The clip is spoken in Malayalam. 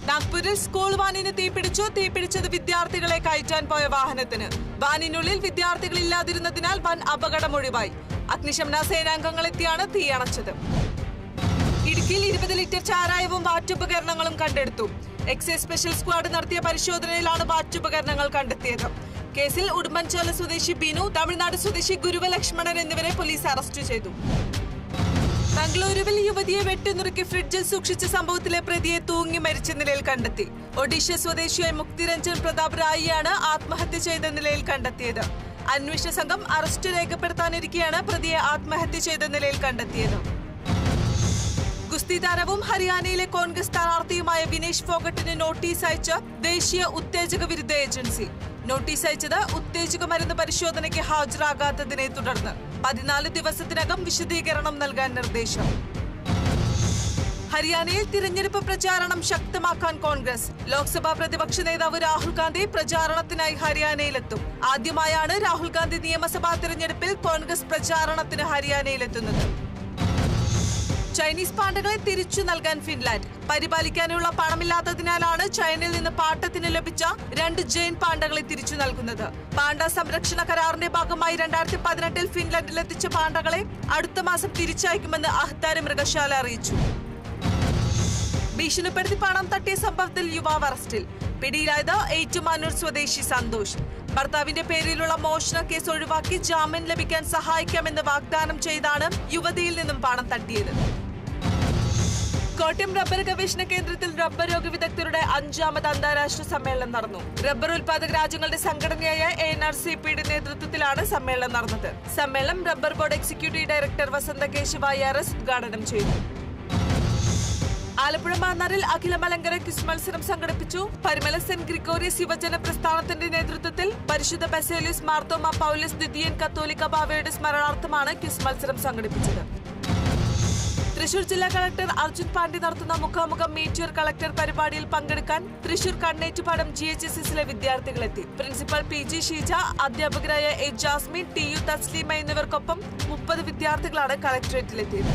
നാഗ്പൂരിൽ സ്കൂൾ വാനിന് തീപിടിച്ചത് വിദ്യാർത്ഥികളെ കയറ്റാൻ പോയ വാഹനത്തിന്. വാനിനുള്ളിൽ വിദ്യാർത്ഥികൾ ഇല്ലാതിരുന്നതിനാൽ വൻ അപകടം ഒഴിവായി. അഗ്നിശമന സേനാംഗങ്ങളെത്തിയാണ് തീയണച്ചത്. ഇടുക്കിയിൽ 20 ലിറ്റർ ചാരായവും വാറ്റുപകരണങ്ങളും കണ്ടെടുത്തു. എക്സൈസ് സ്പെഷ്യൽ സ്ക്വാഡ് നടത്തിയ പരിശോധനയിലാണ് വാറ്റുപകരണങ്ങൾ കണ്ടെത്തിയത്. കേസിൽ ഉടുമ്പൻചോല സ്വദേശി ബിനു, തമിഴ്നാട് സ്വദേശി ഗുരുവ ലക്ഷ്മണൻ എന്നിവരെ പോലീസ് അറസ്റ്റ് ചെയ്തു. ബംഗളൂരുവിൽ യുവതിയെ വെട്ടിനുറുക്കി ഫ്രിഡ്ജിൽ സൂക്ഷിച്ച സംഭവത്തിലെ പ്രതിയെ തൂങ്ങി മരിച്ച നിലയിൽ കണ്ടെത്തി. ഒഡീഷ സ്വദേശിയായ മുക്തിരഞ്ജൻ പ്രതാപ് റായിയാണ് ആത്മഹത്യ ചെയ്ത നിലയിൽ കണ്ടെത്തിയത്. അന്വേഷണ സംഘം അറസ്റ്റ് രേഖപ്പെടുത്താനിരിക്കെയാണ് പ്രതിയെ ആത്മഹത്യ ചെയ്ത നിലയിൽ കണ്ടെത്തിയത്. ഗുസ്തി താരവും ഹരിയാനയിലെ കോൺഗ്രസ് സ്ഥാനാർത്ഥിയുമായ വിനേഷ് ഫോഗട്ടിന് നോട്ടീസ് അയച്ച ദേശീയ ഉത്തേജക വിരുദ്ധ ഏജൻസി. നോട്ടീസ് അയച്ചത് ഉത്തേജക മരുന്ന് പരിശോധനയ്ക്ക് ഹാജരാകാത്തതിനെ തുടർന്ന്. 14 ദിവസത്തിനകം വിശദീകരണം നൽകാൻ നിർദ്ദേശം. ഹരിയാനയിൽ തിരഞ്ഞെടുപ്പ് പ്രചാരണം ശക്തമാക്കാൻ കോൺഗ്രസ്. ലോക്സഭാ പ്രതിപക്ഷ നേതാവ് രാഹുൽ ഗാന്ധി പ്രചാരണത്തിനായി ഹരിയാനയിലെത്തും. ആദ്യമായാണ് രാഹുൽ ഗാന്ധി നിയമസഭാ തിരഞ്ഞെടുപ്പിൽ കോൺഗ്രസ് പ്രചാരണത്തിന് ഹരിയാനയിലെത്തുന്നത്. ചൈനീസ് പാണ്ടകളെ തിരിച്ചു നൽകാൻ ഫിൻലാൻഡ്. പരിപാലിക്കാനുള്ള പണമില്ലാത്തതിനാലാണ് ചൈനയിൽ നിന്ന് പാട്ടത്തിന് ലഭിച്ച 2 ജെയിൻ പാണ്ടകളെ തിരിച്ചു നൽകുന്നത്. പാണ്ട സംരക്ഷണ കരാറിന്റെ ഭാഗമായി 2018 ഫിൻലാൻഡിൽ എത്തിച്ച പാണ്ടകളെ അടുത്ത മാസം തിരിച്ചയക്കുമെന്ന് അഹ്താരി മൃഗശാല അറിയിച്ചു. ഭീഷണിപ്പെടുത്തി പണം തട്ടിയ സംഭവത്തിൽ യുവാവ് അറസ്റ്റിൽ. പിടിയിലായത് ഏറ്റുമാനൂർ സ്വദേശി സന്തോഷ്. ഭർത്താവിന്റെ പേരിലുള്ള മോഷണ കേസ് ഒഴിവാക്കി ജാമ്യം ലഭിക്കാൻ സഹായിക്കാമെന്ന് വാഗ്ദാനം ചെയ്താണ് യുവതിയിൽ നിന്നും പണം തട്ടിയത്. കോട്ടയം റബ്ബർ ഗവേഷണ കേന്ദ്രത്തിൽ റബ്ബർ രോഗ വിദഗ്ധരുടെ 5ാമത് അന്താരാഷ്ട്ര സമ്മേളനം നടന്നു. റബ്ബർ ഉൽപാദക രാജ്യങ്ങളുടെ സംഘടനയായ ANRCPയുടെ നേതൃത്വത്തിലാണ് സമ്മേളനം നടന്നത്. സമ്മേളനം റബ്ബർ ബോർഡ് എക്സിക്യൂട്ടീവ് ഡയറക്ടർ വസന്ത കേശവായർ ഉദ്ഘാടനം ചെയ്തു. ആലപ്പുഴ മാന്നാറിൽ അഖില മലങ്കര ക്വിസ് മത്സരം സംഘടിപ്പിച്ചു. പരിമല സെന്റ് ഗ്രിഗോറിയസ് യുവജന പ്രസ്ഥാനത്തിന്റെ നേതൃത്വത്തിൽ പരിശുദ്ധ ബസേലിയസ് മാർത്തോമ പൗലോസ് ദ്വിതീയൻ കത്തോലിക്ക ബാവയുടെ സ്മരണാർത്ഥമാണ് ക്വിസ് മത്സരം സംഘടിപ്പിച്ചത്. തൃശൂർ ജില്ലാ കളക്ടർ അർജുൻ പാണ്ഡ്യ നടത്തുന്ന മുഖാമുഖം മീറ്റ് കളക്ടർ പരിപാടിയിൽ പങ്കെടുക്കാൻ തൃശൂർ കണ്ണേറ്റുപാടം GHSSലെ വിദ്യാർത്ഥികളെത്തി. പ്രിൻസിപ്പൽ PG ഷീജ, അധ്യാപകരായ A ജാസ്മിൻ, TU തസ്ലീമ എന്നിവർക്കൊപ്പം 30 വിദ്യാർത്ഥികളാണ് കളക്ടറേറ്റിലെത്തിയത്.